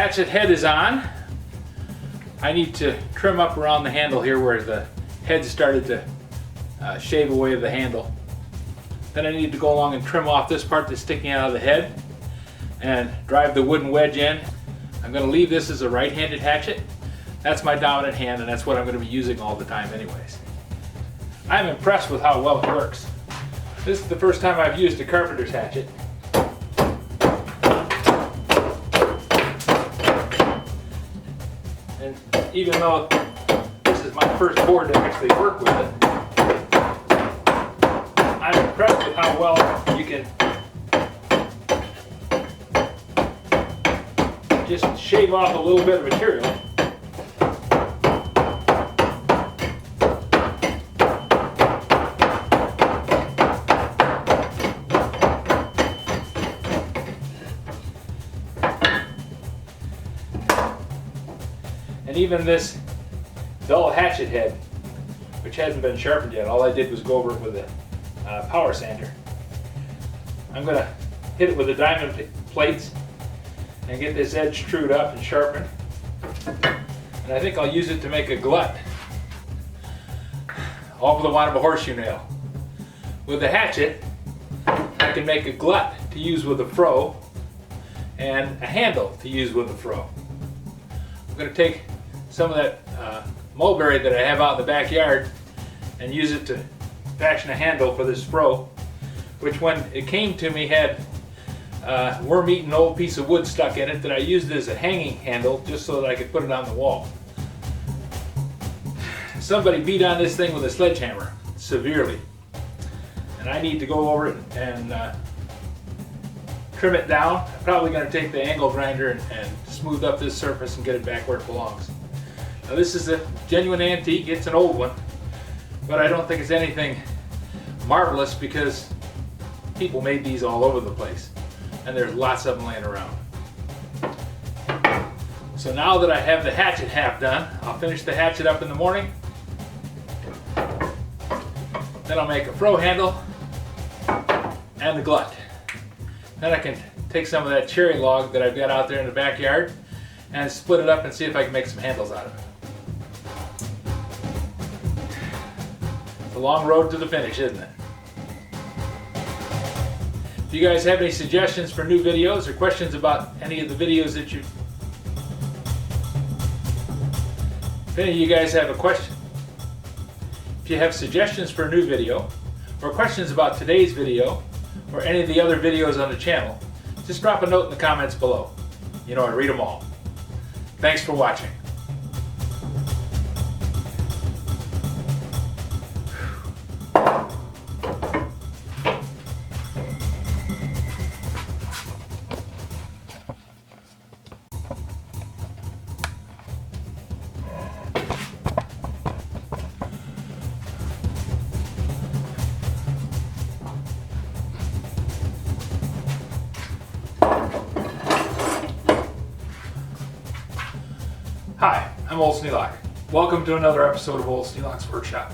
hatchet head is on. I need to trim up around the handle here where the head started to shave away the handle. Then I need to go along and trim off this part that's sticking out of the head and drive the wooden wedge in. I'm going to leave this as a right-handed hatchet. That's my dominant hand, and that's what I'm going to be using all the time anyways. I'm impressed with how well it works. This is the first time I've used a carpenter's hatchet. And even though this is my first board to actually work with it, I'm impressed with how well you can just shave off a little bit of material. And even this dull hatchet head, which hasn't been sharpened yet, all I did was go over it with a power sander. I'm going to hit it with the diamond plates and get this edge trued up and sharpened. And I think I'll use it to make a glut off the one of a horseshoe nail. With the hatchet, I can make a glut to use with a froe and a handle to use with a froe. I'm going to take some of that mulberry that I have out in the backyard and use it to fashion a handle for this froe, which when it came to me had worm-eaten old piece of wood stuck in it that I used as a hanging handle just so that I could put it on the wall. Somebody beat on this thing with a sledgehammer severely, and I need to go over it and trim it down. I'm probably going to take the angle grinder and smooth up this surface and get it back where it belongs. Now this is a genuine antique, it's an old one, but I don't think it's anything marvelous because people made these all over the place and there's lots of them laying around. So now that I have the hatchet half done, I'll finish the hatchet up in the morning. Then I'll make a froe handle and the glut. Then I can take some of that cherry log that I've got out there in the backyard and split it up and see if I can make some handles out of it. It's a long road to the finish, isn't it? If you guys have any suggestions for new videos or questions about any of the videos that if any of you guys have a question, if you have suggestions for a new video or questions about today's video or any of the other videos on the channel, just drop a note in the comments below. You know, I read them all. Thanks for watching. Hi, I'm Old Sneelock. Welcome to another episode of Old Sneelock's Workshop.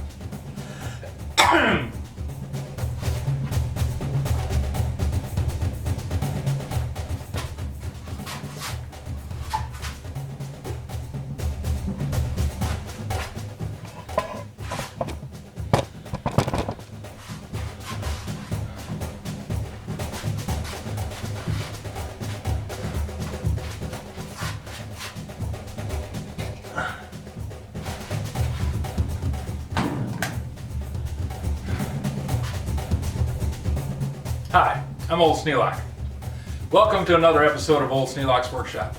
Hi, I'm Old Sneelock. Welcome to another episode of Old Sneelock's Workshop.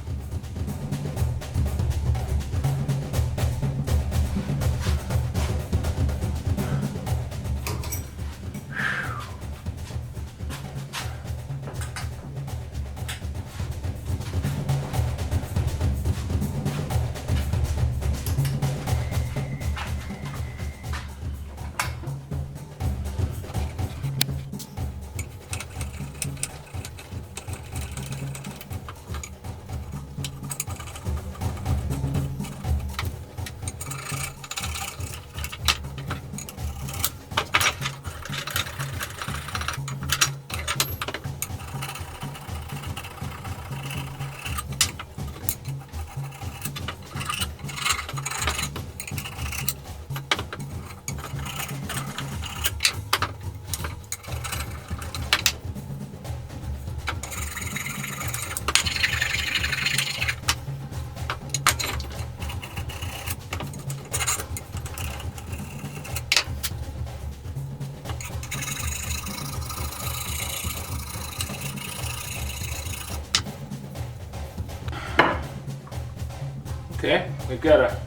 we've got a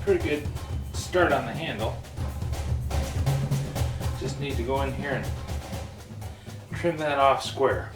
pretty good start on the handle. Just need to go in here and trim that off square.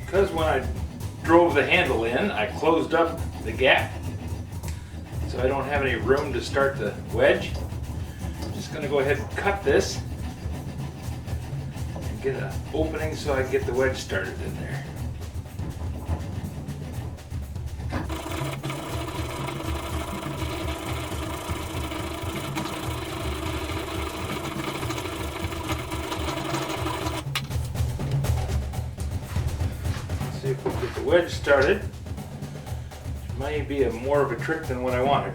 Because when I drove the handle in, I closed up the gap, so I don't have any room to start the wedge. I'm just going to go ahead and cut this and get an opening so I can get the wedge started in there. See if we can get the wedge started. It might be more of a trick than what I wanted.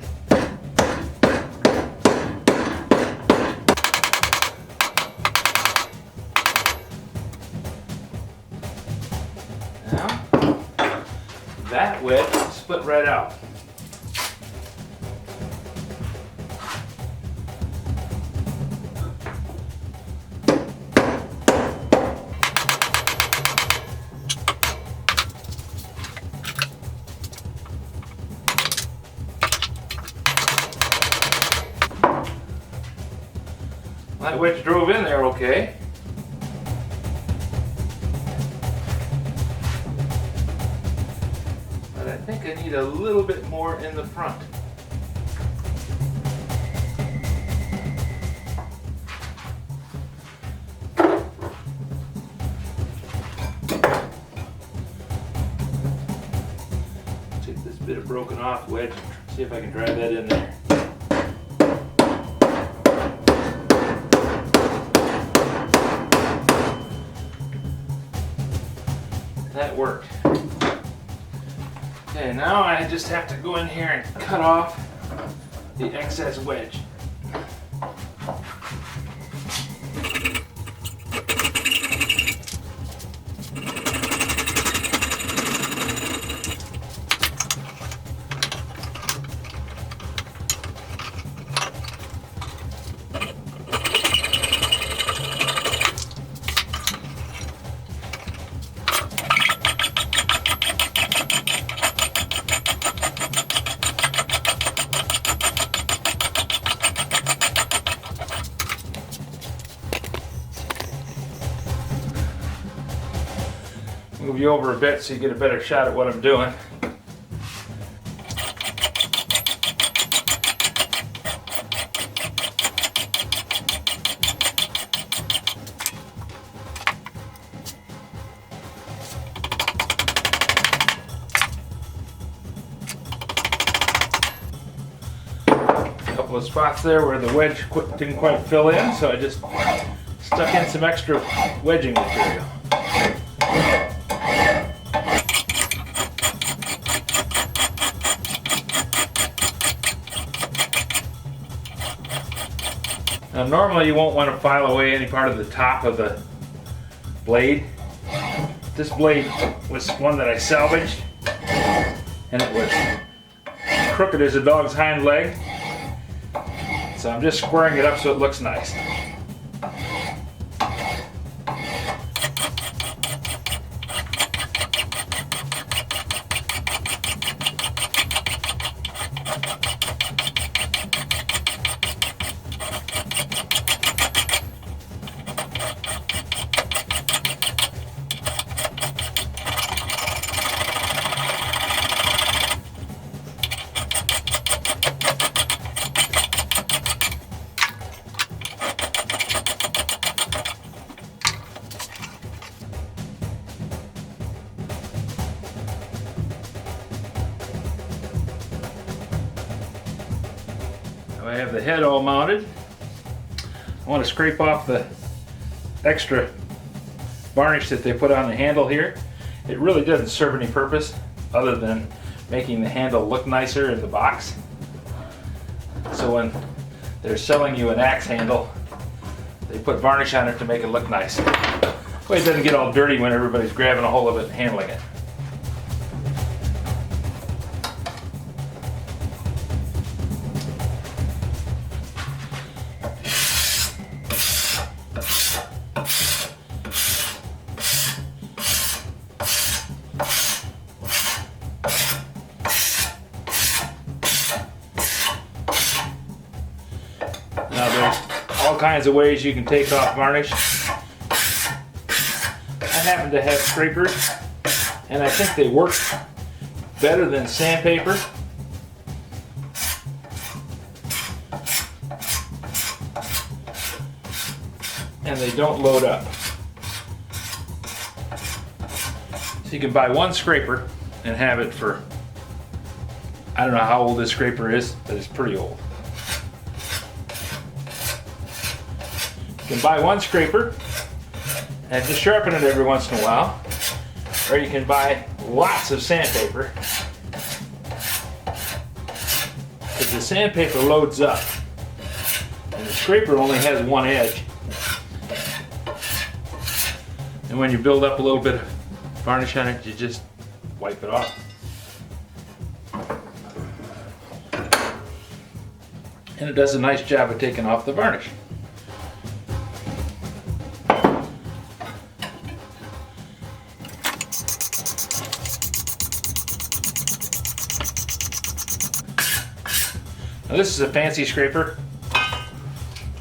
Now, that wedge split right out. That wedge drove in there okay. But I think I need a little bit more in the front. Take this bit of broken off wedge and see if I can drive that in there. That worked. Okay, now I just have to go in here and cut off the excess wedge. Move you over a bit so you get a better shot at what I'm doing. A couple of spots there where the wedge didn't quite fill in, so I just stuck in some extra wedging material. Now normally you won't want to file away any part of the top of the blade. This blade was one that I salvaged, and it was crooked as a dog's hind leg. So I'm just squaring it up so it looks nice. have the head all mounted. I want to scrape off the extra varnish that they put on the handle here. It really doesn't serve any purpose other than making the handle look nicer in the box. So when they're selling you an axe handle, they put varnish on it to make it look nice. That way it doesn't get all dirty when everybody's grabbing a hold of it and handling it. Now there's all kinds of ways you can take off varnish. I happen to have scrapers, and I think they work better than sandpaper. And they don't load up. So you can buy one scraper and have it for, I don't know how old this scraper is, but it's pretty old. You can buy one scraper and just sharpen it every once in a while, or you can buy lots of sandpaper, because the sandpaper loads up and the scraper only has one edge, and when you build up a little bit of varnish on it, you just wipe it off. And it does a nice job of taking off the varnish. Now this is a fancy scraper.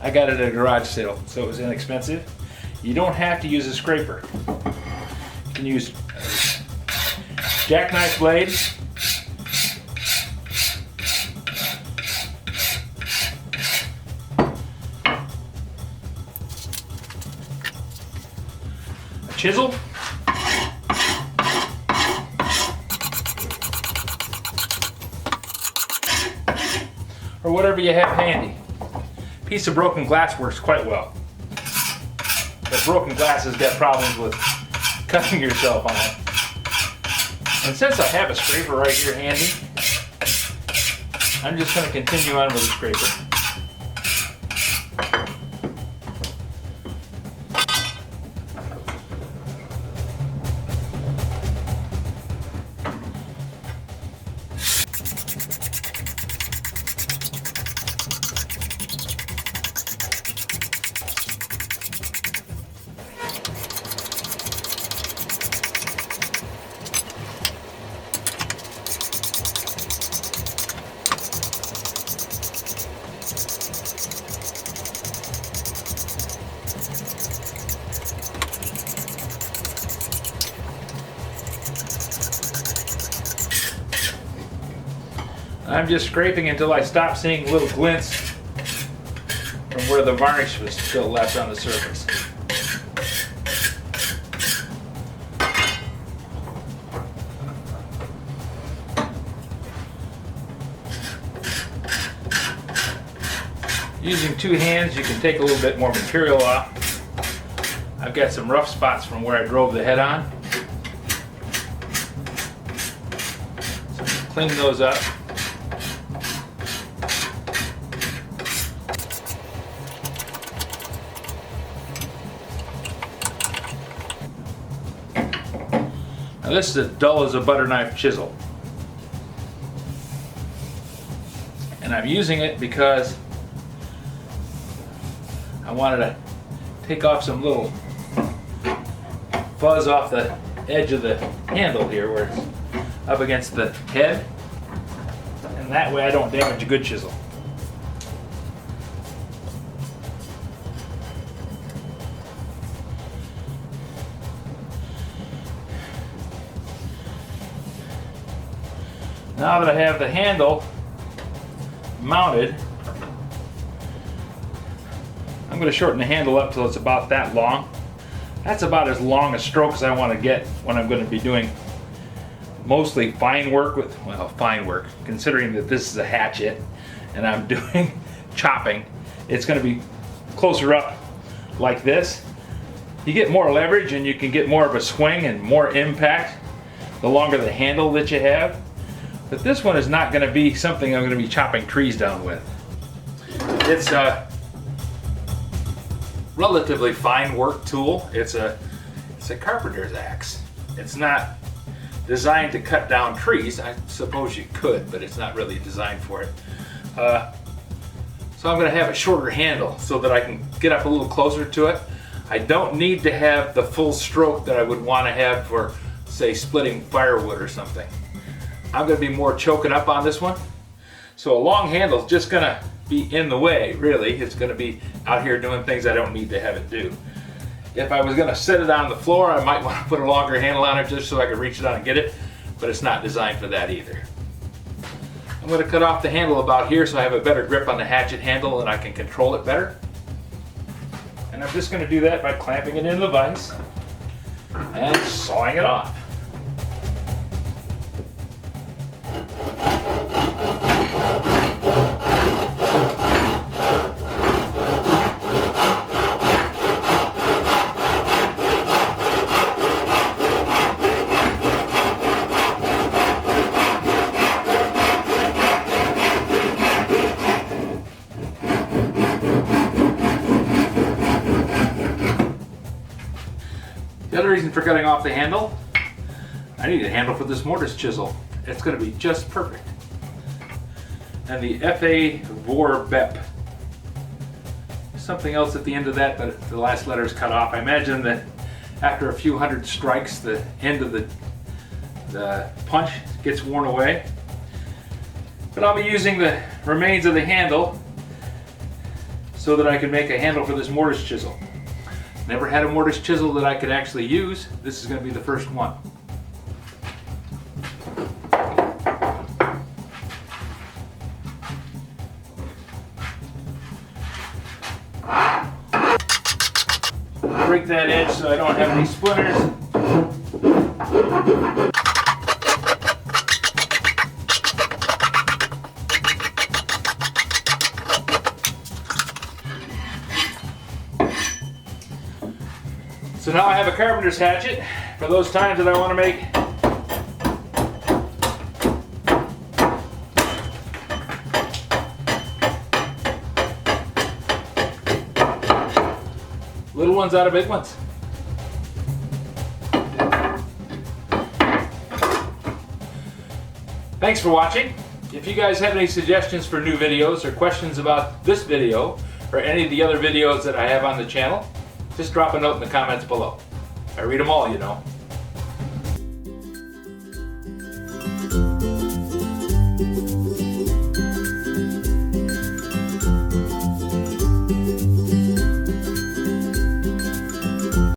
I got it at a garage sale, so it was inexpensive. You don't have to use a scraper. You can use jackknife blades, a chisel, or whatever you have handy. A piece of broken glass works quite well. But broken glass has got problems with cutting yourself on it. And since I have a scraper right here handy, I'm just going to continue on with the scraper. I'm just scraping until I stop seeing little glints from where the varnish was still left on the surface. Using two hands, you can take a little bit more material off. I've got some rough spots from where I drove the head on. So clean those up. Now this is as dull as a butter knife chisel. And I'm using it because I wanted to take off some little fuzz off the edge of the handle here where it's up against the head. And that way I don't damage a good chisel. Now that I have the handle mounted, I'm going to shorten the handle up till it's about that long. That's about as long a stroke as I want to get when I'm going to be doing mostly fine work with, well, fine work, considering that this is a hatchet and I'm doing chopping, it's going to be closer up like this. You get more leverage and you can get more of a swing and more impact the longer the handle that you have. But this one is not going to be something I'm going to be chopping trees down with. It's a relatively fine work tool. It's a carpenter's axe. It's not designed to cut down trees. I suppose you could, but it's not really designed for it. So I'm going to have a shorter handle so that I can get up a little closer to it. I don't need to have the full stroke that I would want to have for, say, splitting firewood or something. I'm going to be more choking up on this one. So a long handle is just going to be in the way, really. It's going to be out here doing things I don't need to have it do. If I was going to set it on the floor, I might want to put a longer handle on it just so I could reach it out and get it, but it's not designed for that either. I'm going to cut off the handle about here so I have a better grip on the hatchet handle and I can control it better. And I'm just going to do that by clamping it in the vise and sawing it off. The other reason for cutting off the handle, I need a handle for this mortise chisel. It's going to be just perfect. And the FA Vor Bep. Something else at the end of that, but the last letter is cut off. I imagine that after a few hundred strikes, the end of the punch gets worn away. But I'll be using the remains of the handle so that I can make a handle for this mortise chisel. Never had a mortise chisel that I could actually use. This is going to be the first one. Break that edge so I don't have any splinters. So now I have a carpenter's hatchet for those times that I want to make little ones out of big ones. Thanks for watching. If you guys have any suggestions for new videos or questions about this video or any of the other videos that I have on the channel, just drop a note in the comments below. I read them all, you know.